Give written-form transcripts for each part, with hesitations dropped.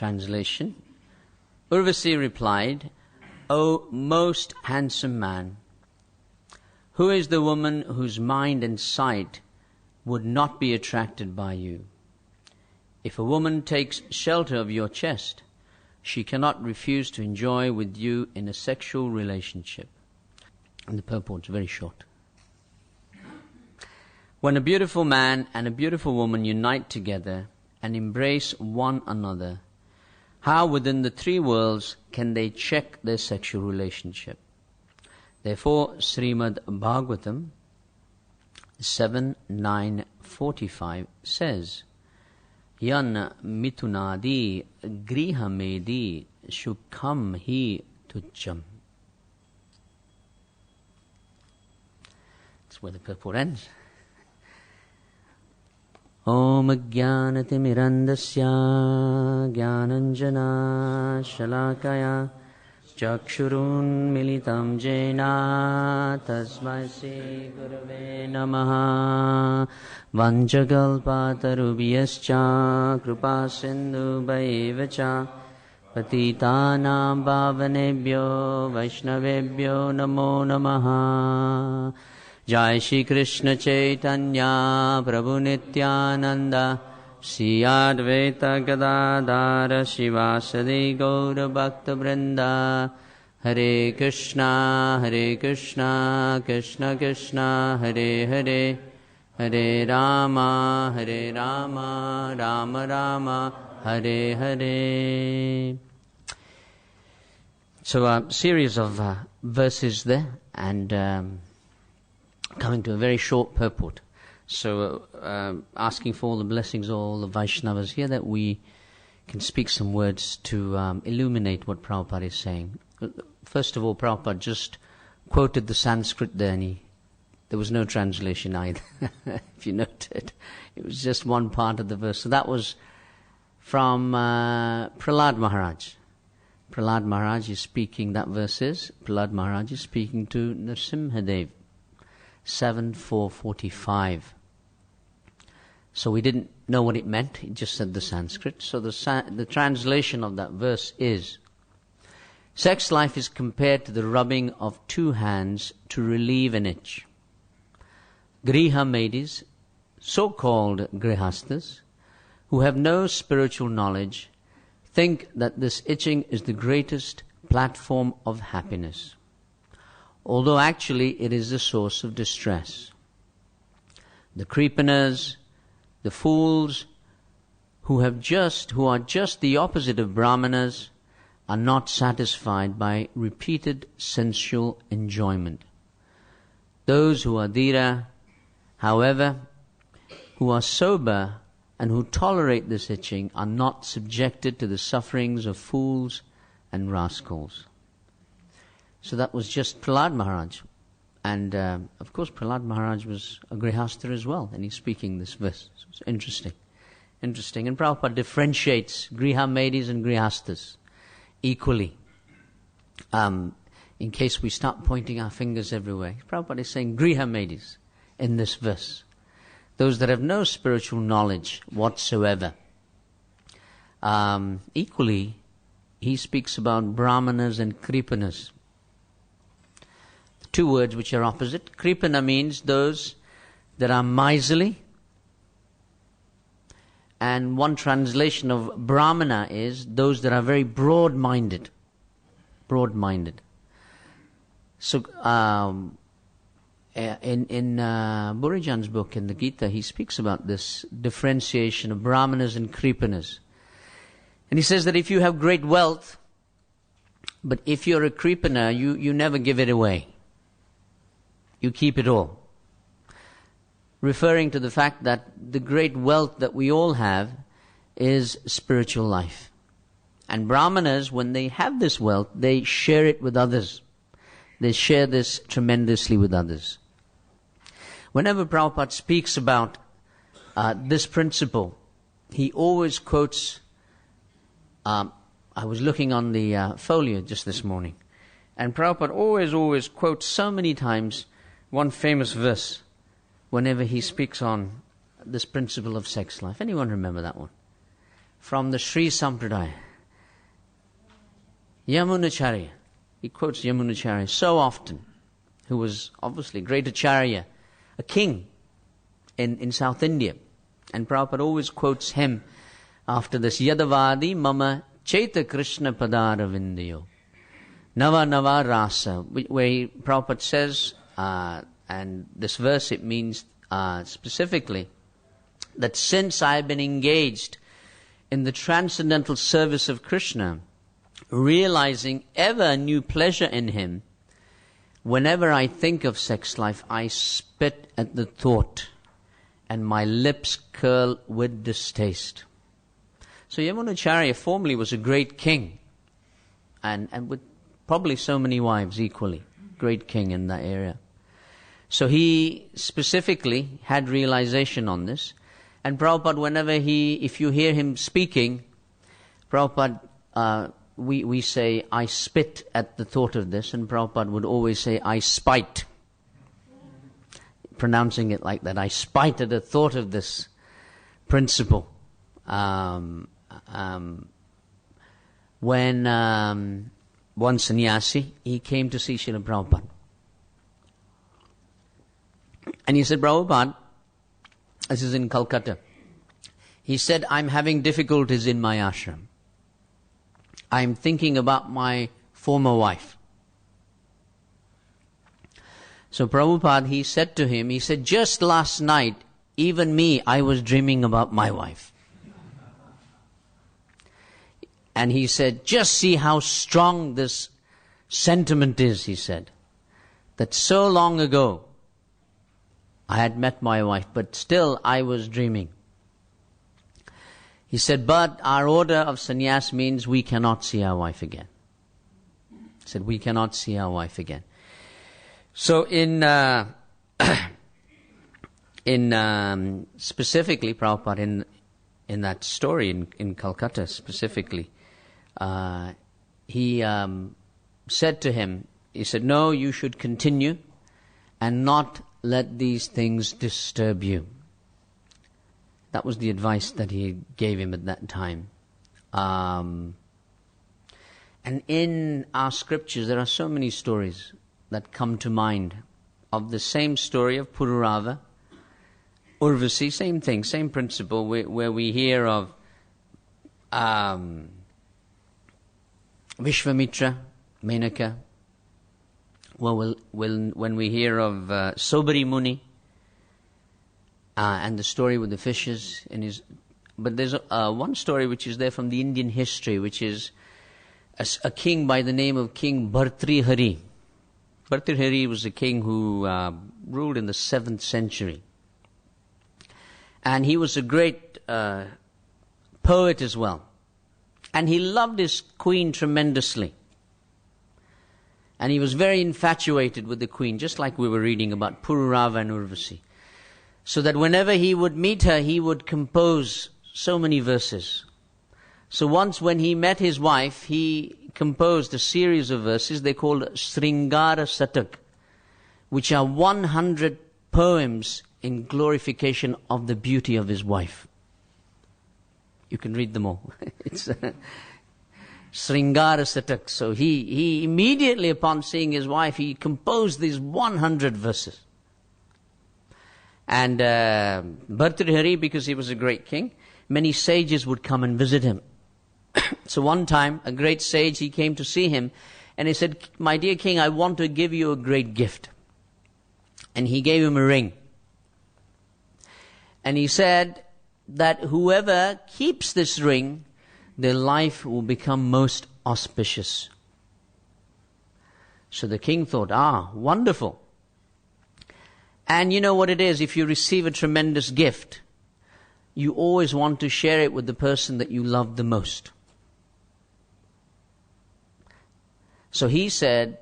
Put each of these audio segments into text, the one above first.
Translation. Urvasi replied, O most handsome man, who is the woman whose mind and sight would not be attracted by you? If a woman takes shelter of your chest, she cannot refuse to enjoy with you in a sexual relationship. And the purport's very short. When a beautiful man and a beautiful woman unite together and embrace one another, how within the three worlds can they check their sexual relationship? Therefore, Srimad Bhagavatam 7:9-45 says, Yan mitunadi grihamedi shukham hi tucham. That's where the purport ends. Om Jnanatimirandasya Jnananjana Shalakaya Chakshurun Militam Jena Tasmai Sri Gurave Namaha Vanchakalpatarubhyascha Kripa Sindhu Bhaivacha Patitanam Bhavanebhyo Vaishnavebhyo Namo Namaha. Jai Shri Krishna Chaitanya Prabhu Nityananda Shri Advaita Gadadhara Shivasadi Gaura Bhakta Vrinda. Hare Krishna Krishna Krishna Hare Hare, Hare Rama Rama Rama Hare Hare. So a series of verses there, and coming to a very short purport. So asking for all the blessings of all the Vaishnavas here that we can speak some words to illuminate what Prabhupada is saying. First of all, Prabhupada just quoted the Sanskrit there, and there was no translation either. If you noted, it was just one part of the verse. So that was from Prahlad Maharaj. Prahlad Maharaj is speaking, that verse is, Prahlad Maharaj is speaking to Nrsimhadev. 7:445. So we didn't know what it meant. He just said the Sanskrit. So the translation of that verse is, sex life is compared to the rubbing of two hands to relieve an itch. Griha maidis, so-called grihastas, who have no spiritual knowledge, think that this itching is the greatest platform of happiness, although actually it is the source of distress. The Kripanas, the fools who are just the opposite of Brahmanas, are not satisfied by repeated sensual enjoyment. Those who are dhira, however, who are sober and who tolerate this itching, are not subjected to the sufferings of fools and rascals. So that was just Prahlad Maharaj. And of course Prahlad Maharaj was a grihastha as well, and he's speaking this verse. So it's interesting. And Prabhupada differentiates griha maidis and grihasthas equally. In case we start pointing our fingers everywhere, Prabhupada is saying griha maidis in this verse. Those that have no spiritual knowledge whatsoever. Equally, he speaks about brahmanas and kripanas. Two words which are opposite. Kripana means those that are miserly. And one translation of Brahmana is those that are very broad-minded. Broad-minded. So in Burijan's book, in the Gita, he speaks about this differentiation of Brahmanas and Kripanas. And he says that if you have great wealth, but if you're a Kripana, you never give it away. You keep it all. Referring to the fact that the great wealth that we all have is spiritual life. And Brahmanas, when they have this wealth, they share it with others. They share this tremendously with others. Whenever Prabhupada speaks about this principle, he always quotes, I was looking on the folio just this morning, and Prabhupada always quotes so many times one famous verse whenever he speaks on this principle of sex life. Anyone remember that one? From the Sri Sampradaya. Yamunacharya. He quotes Yamunacharya so often, who was obviously great acharya, a king in South India. And Prabhupada always quotes him after this, Yadavadi mama Chaita Krishna Padara Vindayo. Nava Nava Rasa, where Prabhupada says, and this verse it means specifically, that since I have been engaged in the transcendental service of Krishna, realizing ever a new pleasure in him, whenever I think of sex life, I spit at the thought, and my lips curl with distaste. So Yamunacharya formerly was a great king, and with probably so many wives equally, great king in that area. So he specifically had realization on this. And Prabhupada, whenever if you hear him speaking, Prabhupada, we say, I spit at the thought of this, and Prabhupada would always say, I spite. Pronouncing it like that, I spite at the thought of this principle. When one sannyasi, he came to see Srila Prabhupada. And he said, Prabhupada, this is in Calcutta. He said, I'm having difficulties in my ashram. I'm thinking about my former wife. So Prabhupada, he said to him, he said, just last night, even me, I was dreaming about my wife. And he said, just see how strong this sentiment is, he said. That so long ago, I had met my wife, but still I was dreaming. He said, but our order of sannyas means we cannot see our wife again. He said, we cannot see our wife again. So specifically, Prabhupada, in that story in Calcutta specifically, he said to him, he said, no, you should continue and not let these things disturb you. That was the advice that he gave him at that time. And in our scriptures, there are so many stories that come to mind of the same story of Pururava, Urvasi, same thing, same principle, where we hear of Vishvamitra, Menaka, when we hear of Sobari Muni, and the story with the fishes but there's one story which is there from the Indian history, which is a king by the name of King Bhartrihari. Bhartrihari was a king who ruled in the 7th century. And he was a great poet as well. And he loved his queen tremendously. And he was very infatuated with the queen, just like we were reading about Pururava and Urvasi. So that whenever he would meet her, he would compose so many verses. So once when he met his wife, he composed a series of verses they called Sringara Satak, which are 100 poems in glorification of the beauty of his wife. You can read them all. It's Sringara Satak. So he immediately upon seeing his wife, he composed these 100 verses. And Bhartrihari, because he was a great king, many sages would come and visit him. So one time, a great sage, he came to see him, and he said, my dear king, I want to give you a great gift. And he gave him a ring. And he said that whoever keeps this ring, their life will become most auspicious. So the king thought, wonderful. And you know what it is, if you receive a tremendous gift, you always want to share it with the person that you love the most. So he said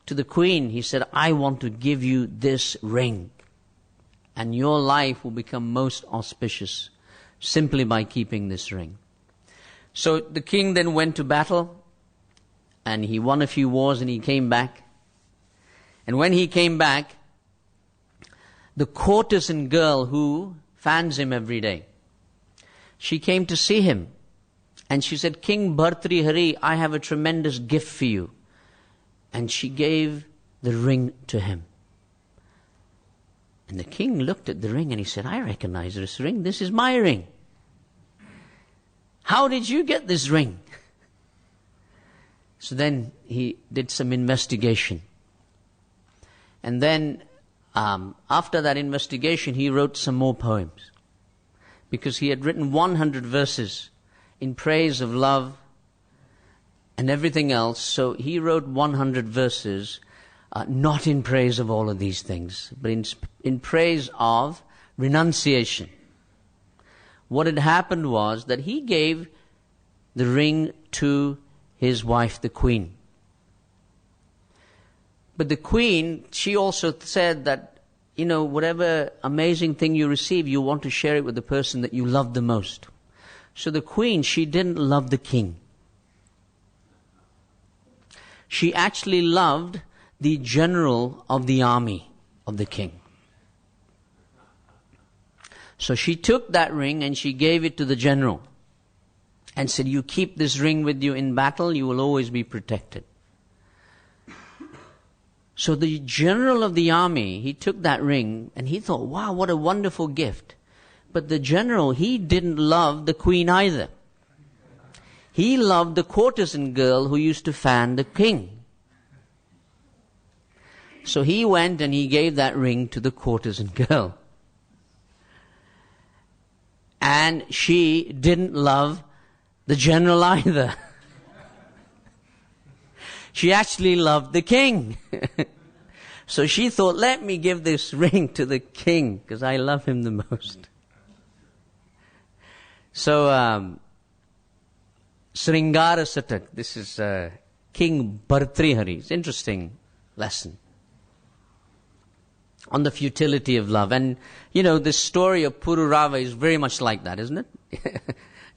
to the queen, he said, I want to give you this ring, and your life will become most auspicious simply by keeping this ring. So the king then went to battle, and he won a few wars, and he came back. And when he came back, the courtesan girl who fans him every day, she came to see him. And she said, King Bhartrihari, I have a tremendous gift for you. And she gave the ring to him. And the king looked at the ring and he said, I recognize this ring. This is my ring. How did you get this ring? So then he did some investigation. And then after that investigation, he wrote some more poems. Because he had written 100 verses in praise of love and everything else. So he wrote 100 verses, not in praise of all of these things, but in praise of renunciation. What had happened was that he gave the ring to his wife, the queen. But the queen, she also said that, whatever amazing thing you receive, you want to share it with the person that you love the most. So the queen, she didn't love the king. She actually loved the general of the army of the king. So she took that ring and she gave it to the general and said, you keep this ring with you in battle, you will always be protected. So the general of the army, he took that ring and he thought, wow, what a wonderful gift. But the general, he didn't love the queen either. He loved the courtesan girl who used to fan the king. So he went and he gave that ring to the courtesan girl. And she didn't love the general either. She actually loved the king. So she thought, let me give this ring to the king because I love him the most. So, Sringara Satak, this is King Bhartrihari's interesting lesson on the futility of love. And, this story of Pururava is very much like that, isn't it?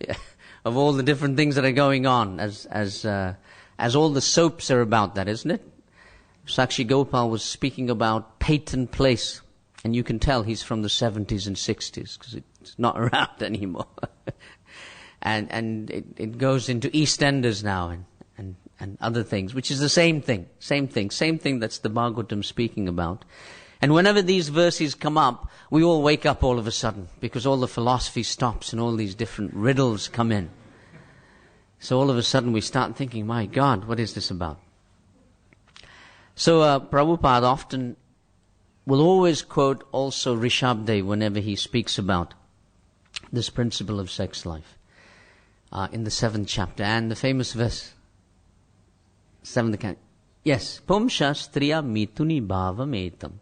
Yeah. Of all the different things that are going on, as all the soaps are about that, isn't it? Sakshi Gopal was speaking about Peyton Place, and you can tell he's from the 70s and 60s because it's not around anymore. and it goes into EastEnders now and other things, which is the same thing that's the Bhagavatam speaking about. And whenever these verses come up, we all wake up all of a sudden because all the philosophy stops and all these different riddles come in. So all of a sudden we start thinking, my God, what is this about? So Prabhupada often will always quote also Rishabdev whenever he speaks about this principle of sex life in the 7th chapter. And the famous verse, 7th, yes, Pumsha striya mituni bhavam etam.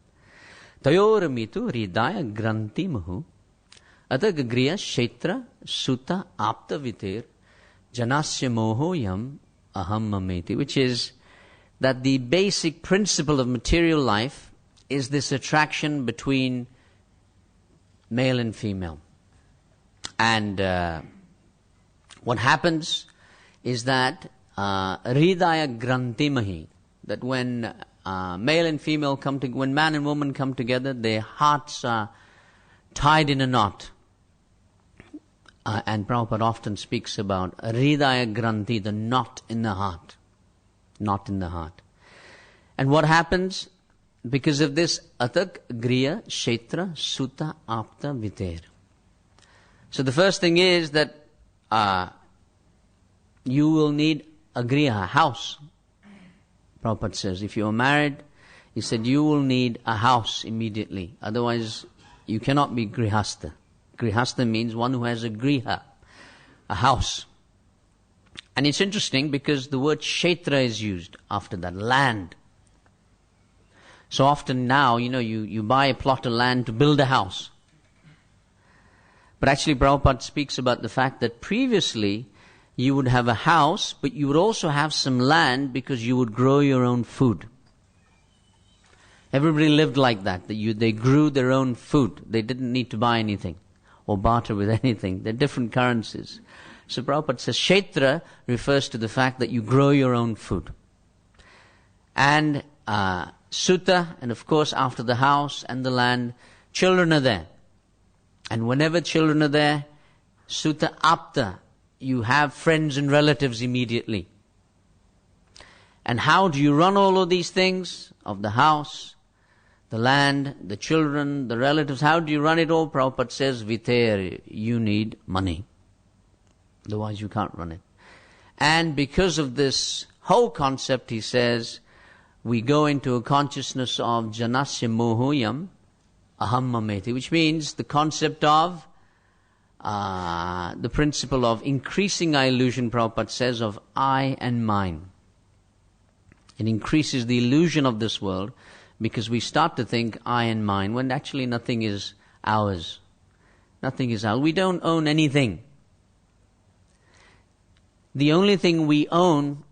Tayor mitu hridaya granti mahu atag griya kshetra suta apta viter janasya moho yam aham mameti, which is that the basic principle of material life is this attraction between male and female. And what happens is that hridaya granti mahi, that when male and female when man and woman come together, their hearts are tied in a knot. And Prabhupada often speaks about hridaya granthi, the knot in the heart. Knot in the heart. And what happens? Because of this, atak griya kshetra suta apta viter. So the first thing is that you will need a griha, a house. Prabhupada says, if you are married, he said you will need a house immediately. Otherwise, you cannot be grihastha. Grihastha means one who has a griha, a house. And it's interesting because the word kshetra is used after that, land. So often now, you buy a plot of land to build a house. But actually Prabhupada speaks about the fact that previously you would have a house, but you would also have some land because you would grow your own food. Everybody lived like that. They grew their own food. They didn't need to buy anything or barter with anything. They're different currencies. So Prabhupada says kshetra refers to the fact that you grow your own food. And sutta, and of course after the house and the land, children are there. And whenever children are there, sutta apta, you have friends and relatives immediately. And how do you run all of these things? Of the house, the land, the children, the relatives. How do you run it all? Prabhupada says, Viter, you need money. Otherwise you can't run it. And because of this whole concept, he says, we go into a consciousness of janasya mohuyam aham mameti, which means the concept of the principle of increasing our illusion, Prabhupada says, of I and mine. It increases the illusion of this world because we start to think I and mine when actually nothing is ours. Nothing is ours. We don't own anything. The only thing we own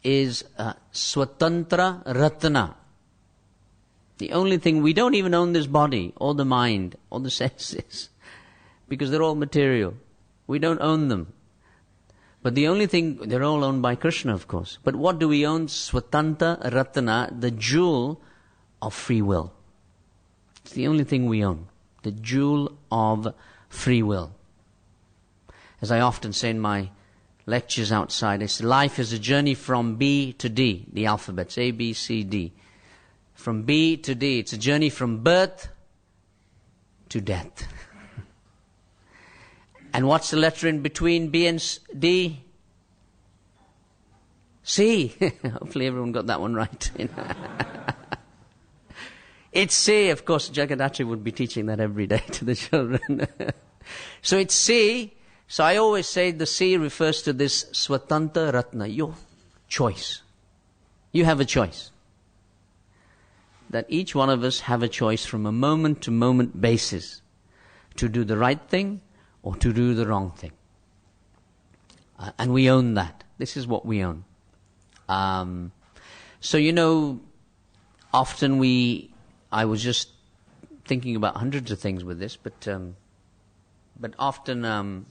is swatantra ratna. The only thing, we don't even own this body or the mind or the senses because they're all material. We don't own them. But the only thing, they're all owned by Krishna, of course. But what do we own? Swatantra ratna, the jewel of free will. It's the only thing we own. The jewel of free will. As I often say in my lectures outside, I say life is a journey from B to D, the alphabets, A, B, C, D. From B to D. It's a journey from birth to death. And what's the letter in between B and D? C. Hopefully everyone got that one right. It's C. Of course, Jagadachi would be teaching that every day to the children. So it's C. So I always say the C refers to this Swatanta Ratna, your choice. You have a choice. That each one of us have a choice from a moment to moment basis to do the right thing or to do the wrong thing. And we own that. This is what we own. So, often I was just thinking about hundreds of things with this, but often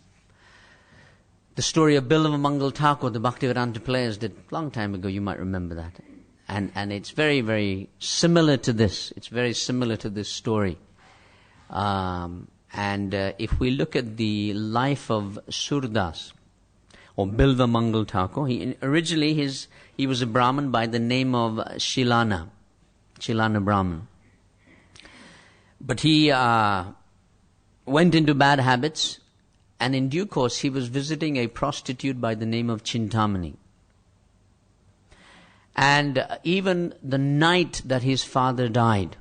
the story of Bilava Mangal Thakur, the Bhaktivedanta players did a long time ago, you might remember that. And it's very, very similar to this. It's very similar to this story. And if we look at the life of Surdas, or Bilva Mangal Thakur, originally he was a Brahmin by the name of Shilana Brahmin. But he went into bad habits, and in due course he was visiting a prostitute by the name of Chintamani. And even the night that his father died,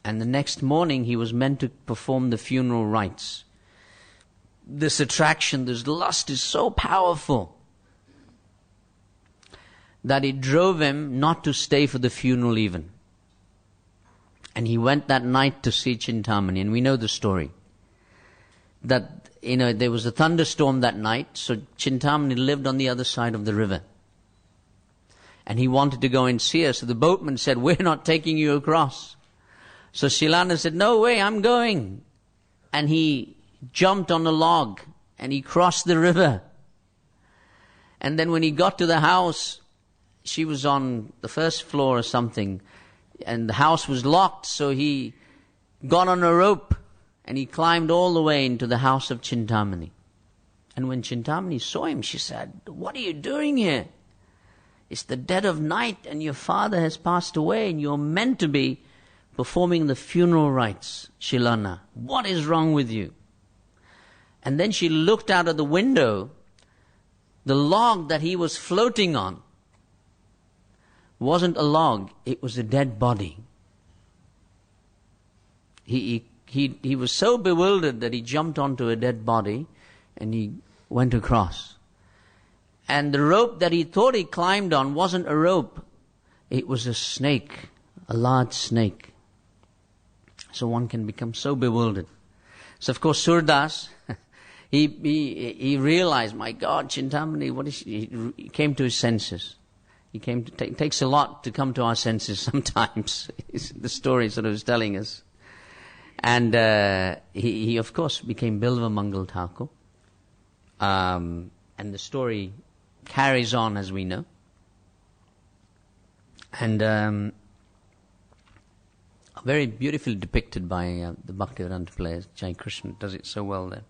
and the next morning he was meant to perform the funeral rites, this attraction, this lust is so powerful that it drove him not to stay for the funeral even. And he went that night to see Chintamani, and we know the story. That, there was a thunderstorm that night, so Chintamani lived on the other side of the river. And he wanted to go and see her, so the boatman said, "We're not taking you across." So Shilana said, "No way, I'm going." And he jumped on a log, and he crossed the river. And then when he got to the house, she was on the first floor or something, and the house was locked, so he got on a rope, and he climbed all the way into the house of Chintamani. And when Chintamani saw him, she said, "What are you doing here? It's the dead of night, and your father has passed away, and you're meant to be performing the funeral rites, Shilana. What is wrong with you?" And then she looked out of the window. The log that he was floating on wasn't a log, it was a dead body. He was so bewildered that he jumped onto a dead body and he went across. And the rope that he thought he climbed on wasn't a rope, it was a snake, a large snake. So one can become so bewildered. So of course Surdas, he realized, my God, Chintamani, what is she? He came to his senses. It takes a lot to come to our senses sometimes. The story sort of is telling us. And he of course became Bilva Mangal Thakur. And the story carries on as we know. And very beautifully depicted by the Bhaktivedanta players. Jai Krishna does it so well there.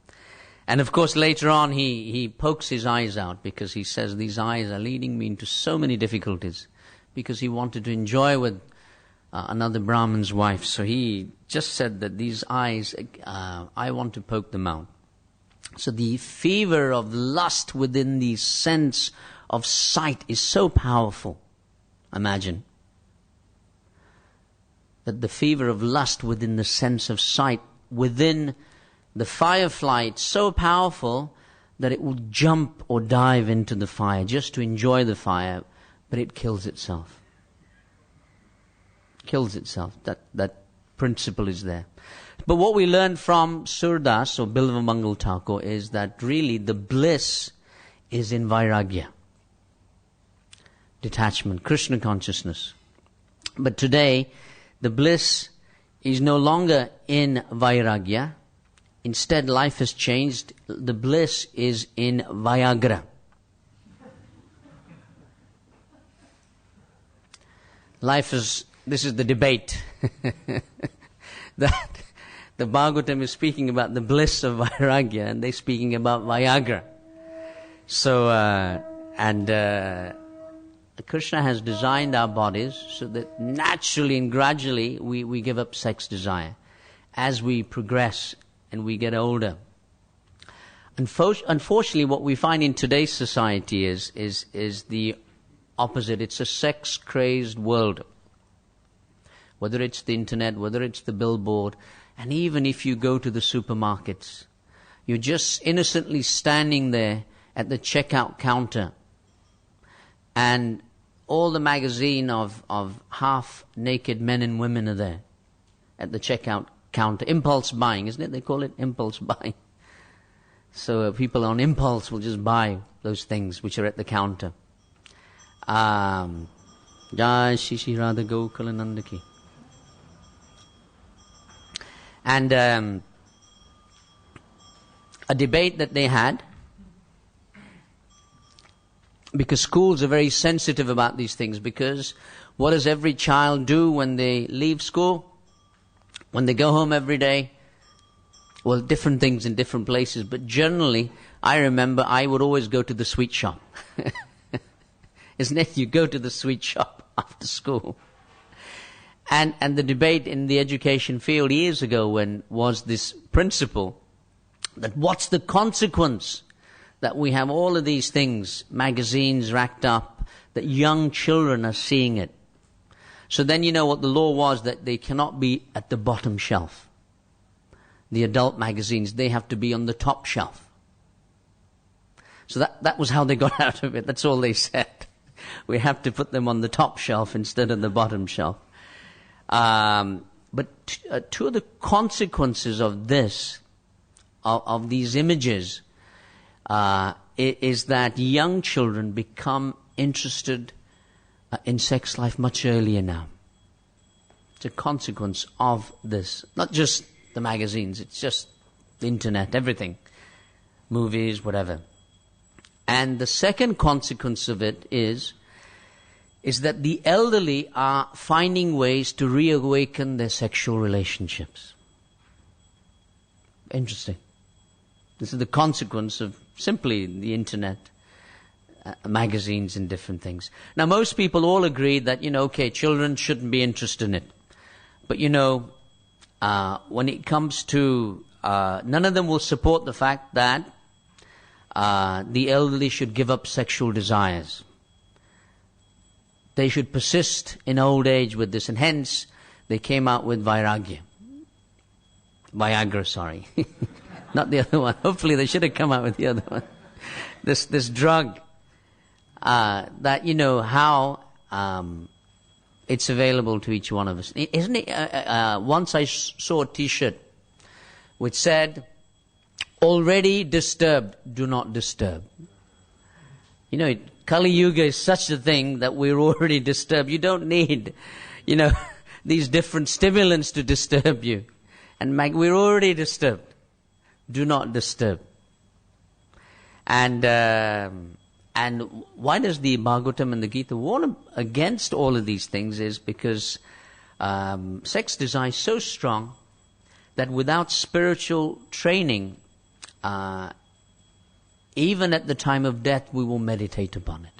And of course later on he pokes his eyes out because he says these eyes are leading me into so many difficulties, because he wanted to enjoy with another Brahmin's wife. So he just said that these eyes, I want to poke them out. So the fever of lust within the sense of sight is so powerful. Imagine that the fever of lust within the sense of sight, within the firefly, it's so powerful that it will jump or dive into the fire just to enjoy the fire, but it kills itself. Kills itself. That principle is there. But what we learn from Surdas or Bilvamangal Thakur is that really the bliss is in vairagya, detachment, Krishna consciousness. But today, the bliss is no longer in vairagya. Instead, life has changed. The bliss is in Viagra. This is the debate. That the Bhagavatam is speaking about the bliss of Vairagya and they're speaking about Viagra. So, Krishna has designed our bodies so that naturally and gradually we give up sex desire as we progress and we get older. Unfortunately, what we find in today's society is the opposite. It's a sex-crazed world. Whether it's the internet, whether it's the billboard, and even if you go to the supermarkets, you're just innocently standing there at the checkout counter, and all the magazine of half-naked men and women are there at the checkout counter. Impulse buying, isn't it? They call it impulse buying. So people on impulse will just buy those things which are at the counter. Jai Shishi Radha Gokulananda Ki. And a debate that they had, because schools are very sensitive about these things, because what does every child do when they leave school? When they go home every day? Well, different things in different places, but generally, I remember I would always go to the sweet shop. Isn't it? You go to the sweet shop after school. And the debate in the education field years ago was this principle that what's the consequence that we have all of these things, magazines racked up, that young children are seeing it. So then you know what the law was, that they cannot be at the bottom shelf. The adult magazines, they have to be on the top shelf. So that was how they got out of it. That's all they said. We have to put them on the top shelf instead of the bottom shelf. But two of the consequences of this, of these images, is that young children become interested in sex life much earlier now. It's a consequence of this. Not just the magazines, it's just the internet, everything. Movies, whatever. And the second consequence of it is that the elderly are finding ways to reawaken their sexual relationships. Interesting. This is the consequence of simply the internet, magazines and different things. Now, most people all agree that, okay, children shouldn't be interested in it. But, when it comes to, none of them will support the fact that the elderly should give up sexual desires. They should persist in old age with this, and hence they came out with Viagra, sorry. Not the other one. Hopefully they should have come out with the other one. This drug, that how it's available to each one of us. Isn't it? Once I saw a T-shirt which said, "Already disturbed, do not disturb." Kali Yuga is such a thing that we're already disturbed. You don't need, these different stimulants to disturb you. And we're already disturbed. Do not disturb. And why does the Bhagavatam and the Gita warn against all of these things is because sex desire is so strong that without spiritual training, even at the time of death, we will meditate upon it.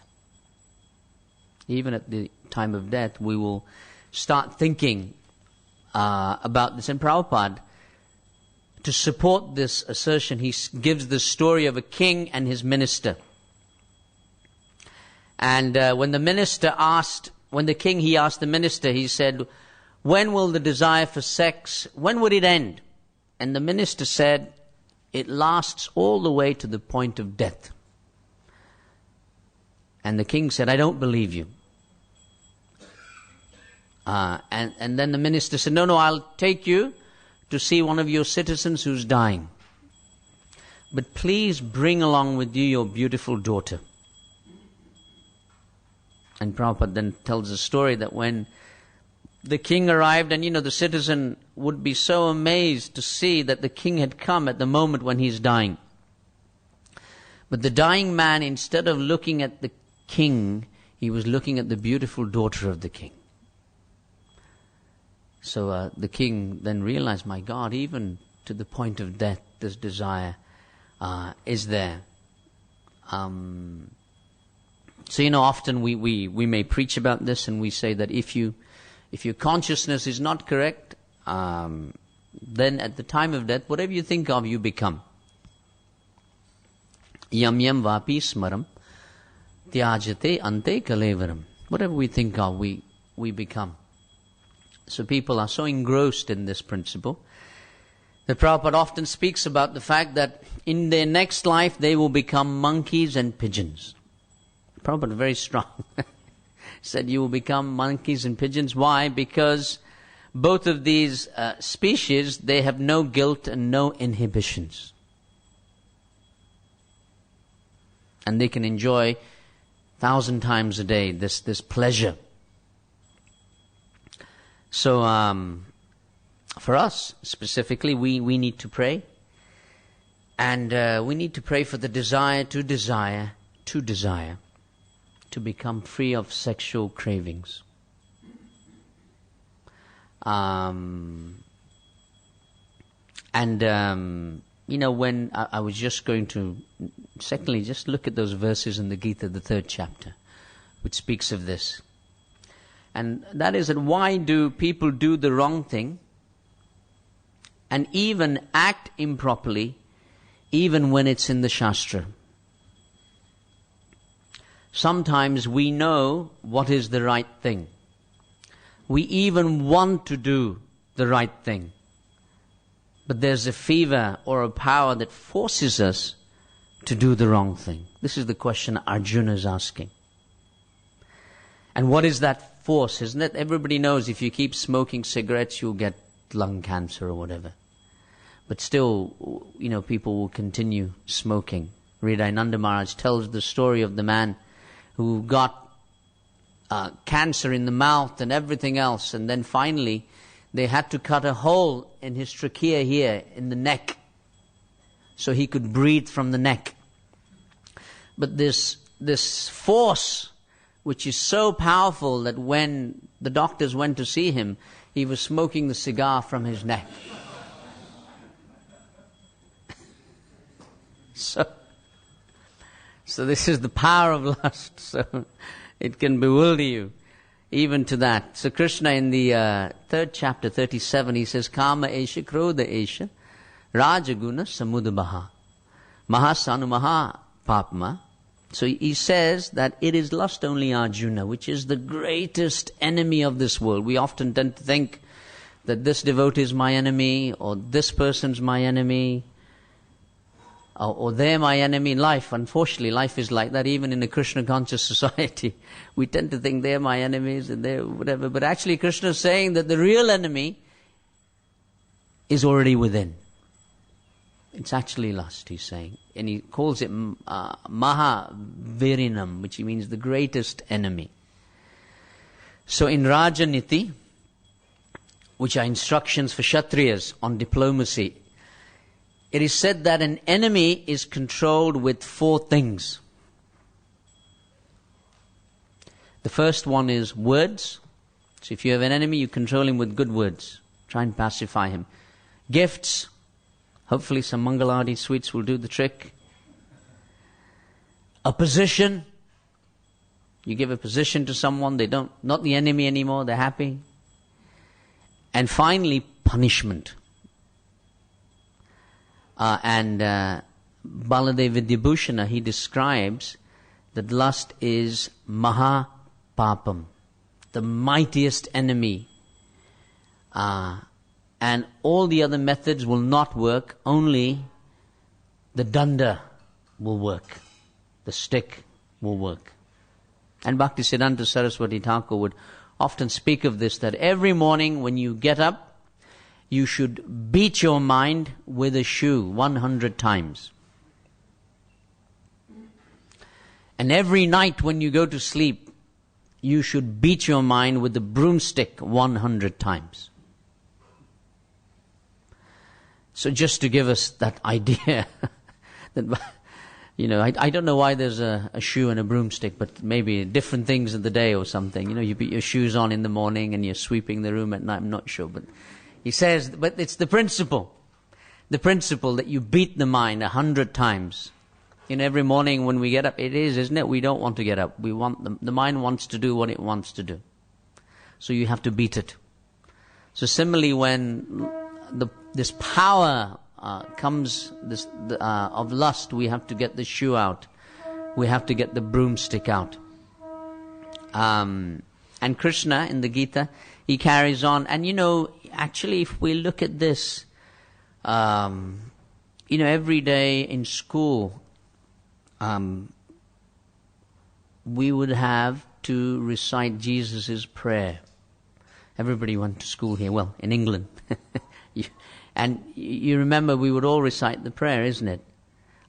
Even at the time of death, we will start thinking about this. And Prabhupada, to support this assertion, he gives the story of a king and his minister. And when the king asked the minister, he said, when will the desire for sex, when would it end? And the minister said, it lasts all the way to the point of death. And the king said, I don't believe you. And then the minister said, no, I'll take you to see one of your citizens who's dying. But please bring along with you your beautiful daughter. And Prabhupada then tells the story that when the king arrived, and the citizen would be so amazed to see that the king had come at the moment when he's dying. But the dying man, instead of looking at the king, he was looking at the beautiful daughter of the king. So the king then realized, my God, even to the point of death, this desire is there. So often we may preach about this, and we say that if your consciousness is not correct, then at the time of death, whatever you think of, you become. Yam yam vapi smaram tyajate ante kalevaram. Whatever we think of, we become. So people are so engrossed in this principle that Prabhupada often speaks about the fact that in their next life they will become monkeys and pigeons. Prabhupada very strong. Said you will become monkeys and pigeons. Why? Because both of these species, they have no guilt and no inhibitions. And they can enjoy 1,000 times a day this pleasure. So for us specifically, we need to pray. And we need to pray for the desire to become free of sexual cravings. When I was just going to, secondly, just look at those verses in the Gita, the 3rd chapter, which speaks of this. And that is that why do people do the wrong thing and even act improperly, even when it's in the Shastra? Sometimes we know what is the right thing. We even want to do the right thing. But there's a fever or a power that forces us to do the wrong thing. This is the question Arjuna is asking. And what is that force? Isn't it? Everybody knows if you keep smoking cigarettes, you'll get lung cancer or whatever. But still, people will continue smoking. Hridayananda Maharaj tells the story of the man who got cancer in the mouth and everything else, and then finally they had to cut a hole in his trachea here, in the neck, so he could breathe from the neck. But this force, which is so powerful that when the doctors went to see him, he was smoking the cigar from his neck. So this is the power of lust. So it can bewilder you even to that. So Krishna in the 3rd chapter, 37, he says, Kama esha krodha esha rajaguna samudabaha mahasanu maha papma. So he says that it is lust only, Arjuna, which is the greatest enemy of this world. We often tend to think that this devotee is my enemy, or this person's my enemy, or they're my enemy in life. Unfortunately, life is like that, even in a Krishna-conscious society. We tend to think they're my enemies and they're whatever. But actually, Krishna is saying that the real enemy is already within. It's actually lust, he's saying. And he calls it Mahavirinam, which means the greatest enemy. So in Rajaniti, which are instructions for Kshatriyas on diplomacy, it is said that an enemy is controlled with 4 things. The first one is words. So if you have an enemy, you control him with good words. Try and pacify him. Gifts, Hopefully some Mangalarti sweets will do the trick. A position. You give a position to someone, not the enemy anymore, they're happy. And finally, punishment. Baladev Vidyabhushana, he describes that lust is Mahapapam, the mightiest enemy. And all the other methods will not work, only the danda will work. The stick will work. And Bhaktisiddhanta Saraswati Thakur would often speak of this, that every morning when you get up, you should beat your mind with a shoe 100 times. And every night when you go to sleep, you should beat your mind with a broomstick 100 times. So just to give us that idea, that, I don't know why there's a shoe and a broomstick, but maybe different things in the day or something. You put your shoes on in the morning and you're sweeping the room at night, I'm not sure. But he says, but it's the principle that you beat the mind 100 times. Every morning when we get up, it is, isn't it? We don't want to get up. The mind wants to do what it wants to do. So you have to beat it. So similarly, when this power comes of lust, we have to get the shoe out. We have to get the broomstick out. And Krishna in the Gita, he carries on. And actually, if we look at this, every day in school, we would have to recite Jesus' prayer. Everybody went to school here, well, in England. And you remember we would all recite the prayer, isn't it?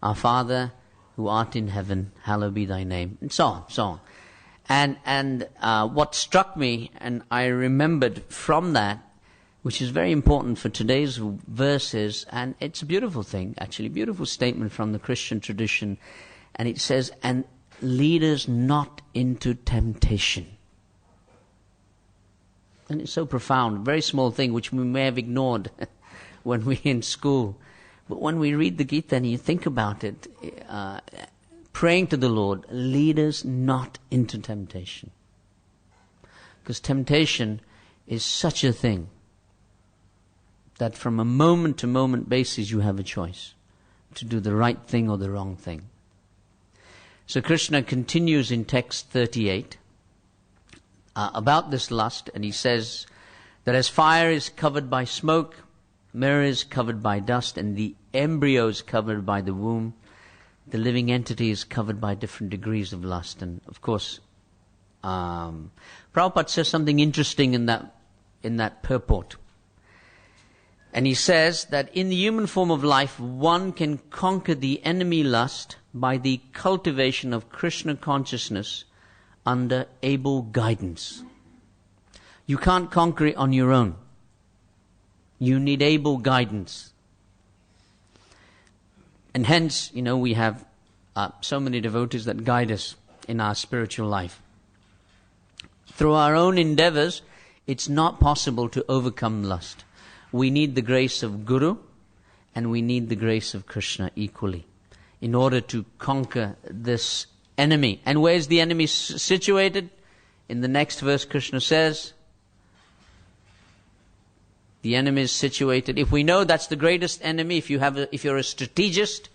Our Father who art in heaven, hallowed be thy name, and so on. And what struck me, and I remembered from that, which is very important for today's verses, and it's a beautiful thing, actually, beautiful statement from the Christian tradition. And it says, and lead us not into temptation. And it's so profound, very small thing, which we may have ignored when we're in school. But when we read the Gita and you think about it, praying to the Lord, lead us not into temptation. Because temptation is such a thing that from a moment-to-moment basis you have a choice to do the right thing or the wrong thing. So Krishna continues in text 38 about this lust, and he says that as fire is covered by smoke, mirror is covered by dust, and the embryo is covered by the womb, the living entity is covered by different degrees of lust. And of course, Prabhupada says something interesting in that purport. And he says that in the human form of life, one can conquer the enemy lust by the cultivation of Krishna consciousness under able guidance. You can't conquer it on your own. You need able guidance. And hence, we have so many devotees that guide us in our spiritual life. Through our own endeavors, it's not possible to overcome lust. We need the grace of Guru and we need the grace of Krishna equally in order to conquer this enemy. And where's the enemy situated? In the next verse, Krishna says, the enemy is situated. If we know that's the greatest enemy, if you're a strategist,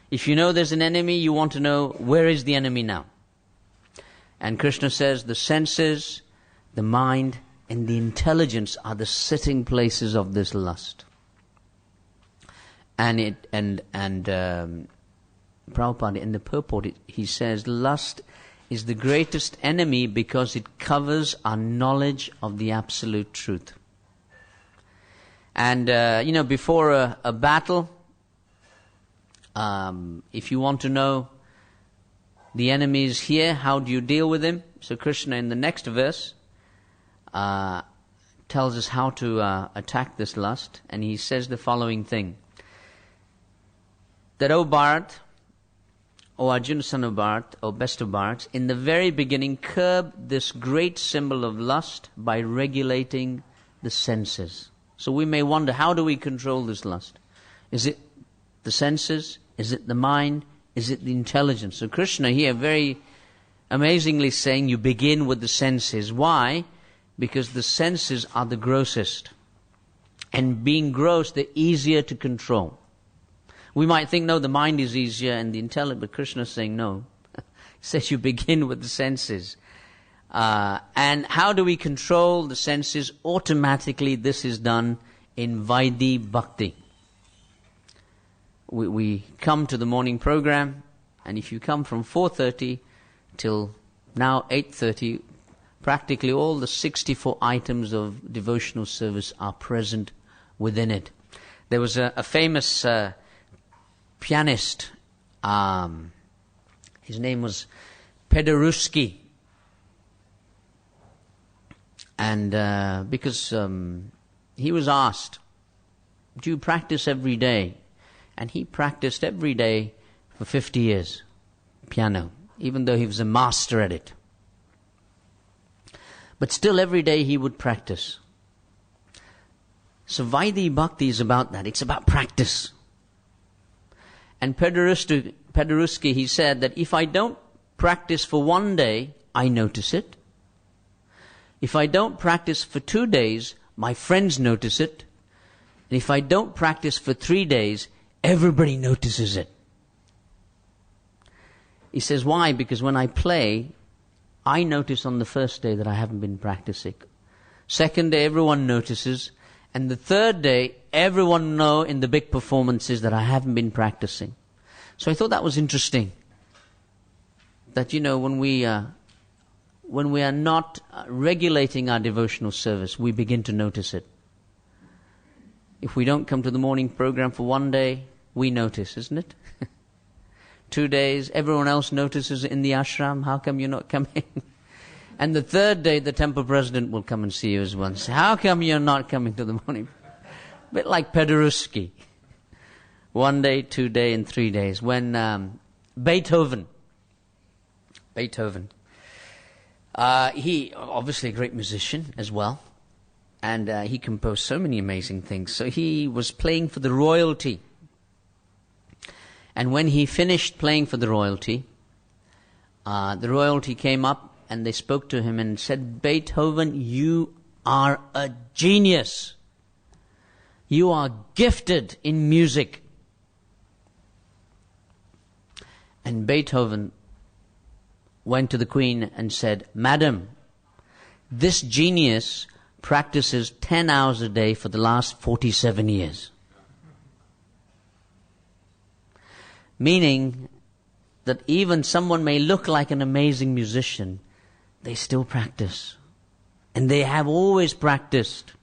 if you know there's an enemy, you want to know where is the enemy now. And Krishna says the senses, the mind, and the intelligence are the sitting places of this lust. And Prabhupada in the purport he says lust is the greatest enemy because it covers our knowledge of the absolute truth. And before a battle, if you want to know the enemy is here, how do you deal with him? So Krishna in the next verse tells us how to attack this lust, and he says the following thing: that, O Bharat, O Arjuna son of Bharat, O best of Bharats, in the very beginning curb this great symbol of lust by regulating the senses. So we may wonder, how do we control this lust? Is it the senses? Is it the mind? Is it the intelligence? So Krishna here very amazingly saying you begin with the senses. Why? Because the senses are the grossest. And being gross, they're easier to control. We might think, no, the mind is easier and the intelligence, but Krishna is saying no. He says you begin with the senses. And how do we control the senses? Automatically, this is done in Vaidhi Bhakti. We come to the morning program, and if you come from 4:30 till now 8:30, practically all the 64 items of devotional service are present within it. There was a famous pianist, his name was Paderewski, and because he was asked, do you practice every day? And he practiced every day for 50 years, piano, even though he was a master at it. But still every day he would practice. So Vaidhi Bhakti is about that. It's about practice. And Paderewski, he said that if I don't practice for 1 day, I notice it. If I don't practice for 2 days, my friends notice it. And if I don't practice for 3 days, everybody notices it. He says, why? Because when I play, I notice on the first day that I haven't been practicing. Second day, everyone notices. And the third day, everyone know in the big performances that I haven't been practicing. So I thought that was interesting. That, when we are not regulating our devotional service, we begin to notice it. If we don't come to the morning program for 1 day, we notice, isn't it? 2 days, everyone else notices in the ashram. How come you're not coming? And the third day, the temple president will come and see you as well. Say, how come you're not coming to the morning? A bit like Paderewski. 1 day, 2 day, and 3 days. When Beethoven, he obviously a great musician as well. And he composed so many amazing things. So he was playing for the royalty. And when he finished playing for the royalty came up and they spoke to him and said, Beethoven, you are a genius. You are gifted in music. And Beethoven went to the queen and said, Madam, this genius practices 10 hours a day for the last 47 years. Meaning that even someone may look like an amazing musician, they still practice. And they have always practiced.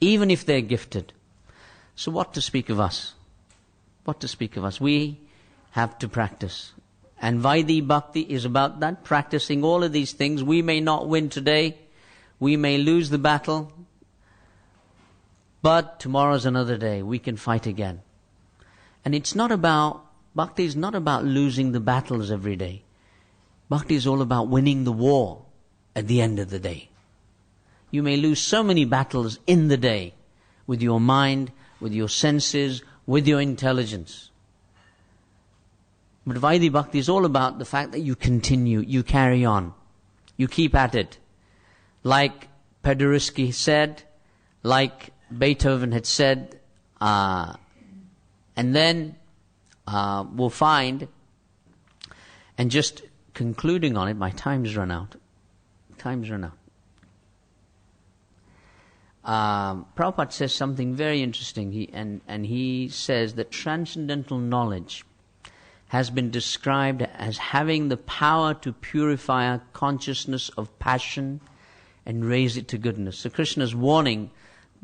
Even if they're gifted. So what to speak of us? What to speak of us? We have to practice. And Vaidhi Bhakti is about that, practicing all of these things. We may not win today. We may lose the battle. But tomorrow's another day. We can fight again. And Bhakti is not about losing the battles every day. Bhakti is all about winning the war at the end of the day. You may lose so many battles in the day with your mind, with your senses, with your intelligence. But Vaidhi Bhakti is all about the fact that you continue, you carry on, you keep at it. Like Paderewski said, like Beethoven had said, and then we'll find, and just concluding on it, my time's run out. Prabhupada says something very interesting. He says that transcendental knowledge has been described as having the power to purify our consciousness of passion and raise it to goodness. So Krishna's warning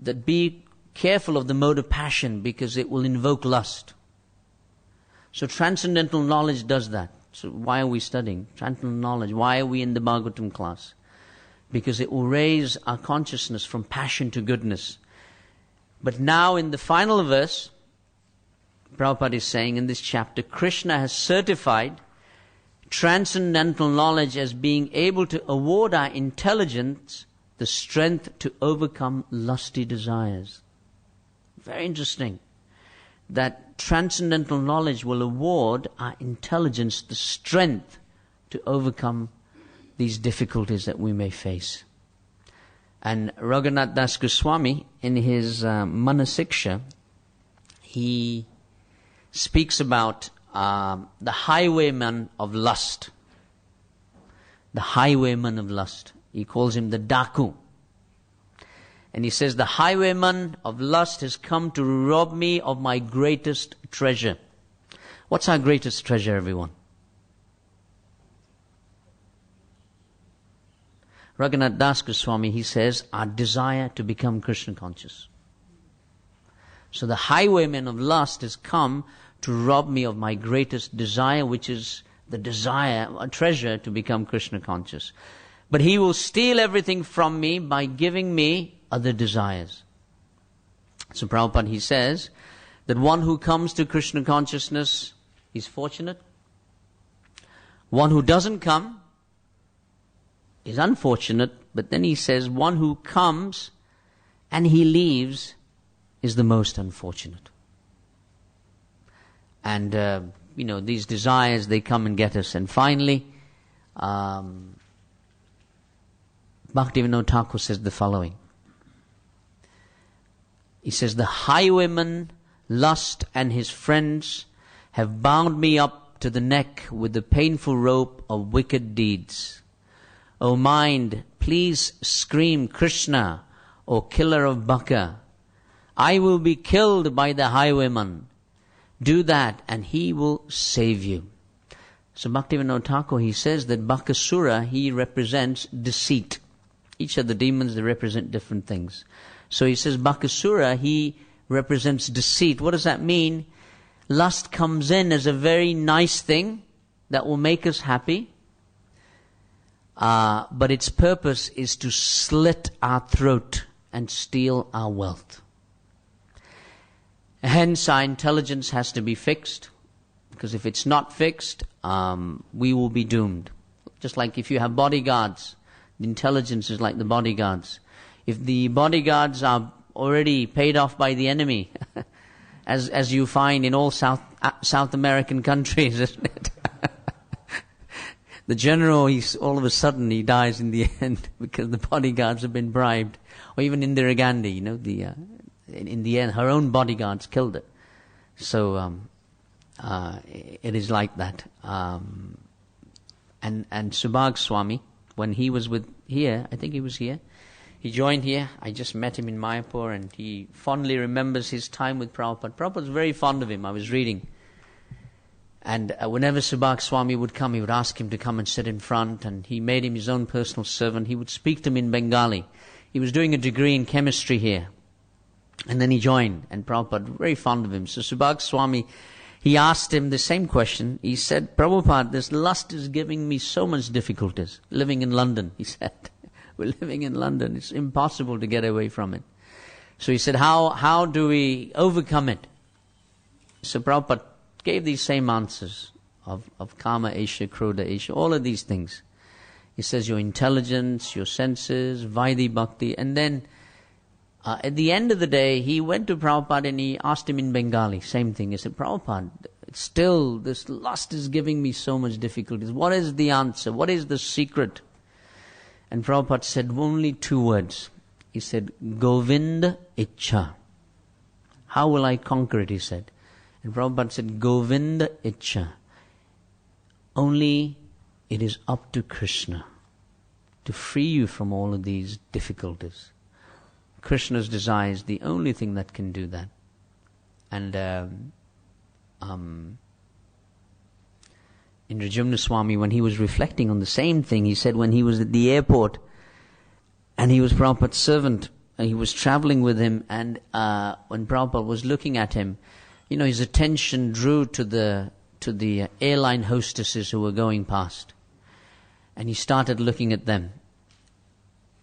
that be careful of the mode of passion because it will invoke lust. So transcendental knowledge does that. So why are we studying transcendental knowledge? Why are we in the Bhagavatam class? Because it will raise our consciousness from passion to goodness. But now in the final verse, Prabhupada is saying in this chapter, Krishna has certified transcendental knowledge as being able to award our intelligence the strength to overcome lusty desires. Very interesting. that transcendental knowledge will award our intelligence the strength to overcome these difficulties that we may face. And Raghunath Das Goswami, in his Manasiksha, he speaks about the highwayman of lust. The highwayman of lust. He calls him the Daku. And he says, the highwayman of lust has come to rob me of my greatest treasure. What's our greatest treasure, everyone? Raghunath Das Goswami, he says, our desire to become Krishna conscious. So the highwayman of lust has come to rob me of my greatest desire, which is the desire, a treasure to become Krishna conscious. But he will steal everything from me by giving me other desires. So Prabhupada, he says that one who comes to Krishna consciousness is fortunate. One who doesn't come is unfortunate. But then he says one who comes and he leaves is the most unfortunate. And, these desires, they come and get us. And finally, Bhaktivinoda Thakur says the following. He says, the highwayman, lust, and his friends have bound me up to the neck with the painful rope of wicked deeds. O mind, please scream Krishna, O killer of Baka. I will be killed by the highwayman. Do that and he will save you. So Bhaktivinoda Thakur, he says that Bakasura, he represents deceit. Each of the demons, they represent different things. So he says Bakasura, he represents deceit. What does that mean? Lust comes in as a very nice thing that will make us happy. But its purpose is to slit our throat and steal our wealth. Hence our intelligence has to be fixed. Because if it's not fixed, we will be doomed. Just like if you have bodyguards, the intelligence is like the bodyguards. If the bodyguards are already paid off by the enemy, as you find in all South American countries, isn't it? The general, all of a sudden, he dies in the end because the bodyguards have been bribed. Or even Indira Gandhi, in the end, her own bodyguards killed her. So it is like that. And Subhag Swami, when he was here, I think he was here, he joined here. I just met him in Mayapur, and he fondly remembers his time with Prabhupada. Prabhupada was very fond of him. I was reading. And whenever Subhag Swami would come, he would ask him to come and sit in front, and he made him his own personal servant. He would speak to him in Bengali. He was doing a degree in chemistry here. And then he joined, and Prabhupada was very fond of him. So Subhag Swami, he asked him the same question. He said, Prabhupada, this lust is giving me so much difficulties. Living in London, he said. We're living in London. It's impossible to get away from it. So he said, how do we overcome it? So Prabhupada gave these same answers of Kama Esha, Krodha Esha, all of these things. He says your intelligence, your senses, Vaidhi Bhakti, and then at the end of the day, he went to Prabhupada and he asked him in Bengali, same thing. He said, Prabhupada, still this lust is giving me so much difficulties. What is the answer? What is the secret? And Prabhupada said only 2 words. He said, Govinda Ichha. How will I conquer it, he said. And Prabhupada said, Govinda Ichha. Only it is up to Krishna to free you from all of these difficulties. Krishna's desire is the only thing that can do that. And Indrajumna Swami, when he was reflecting on the same thing, he said when he was at the airport and he was Prabhupada's servant, and he was traveling with him, and when Prabhupada was looking at him, his attention drew to the airline hostesses who were going past. And he started looking at them.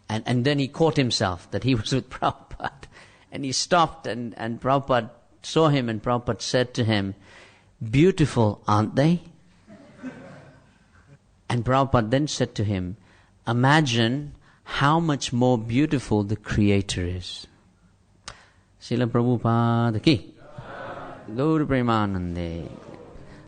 And then he caught himself that he was with Prabhupada. And he stopped, and Prabhupada saw him, and Prabhupada said to him, beautiful, aren't they? And Prabhupada then said to him, imagine how much more beautiful the Creator is. Srila Prabhupada ki. Gaur Premanande.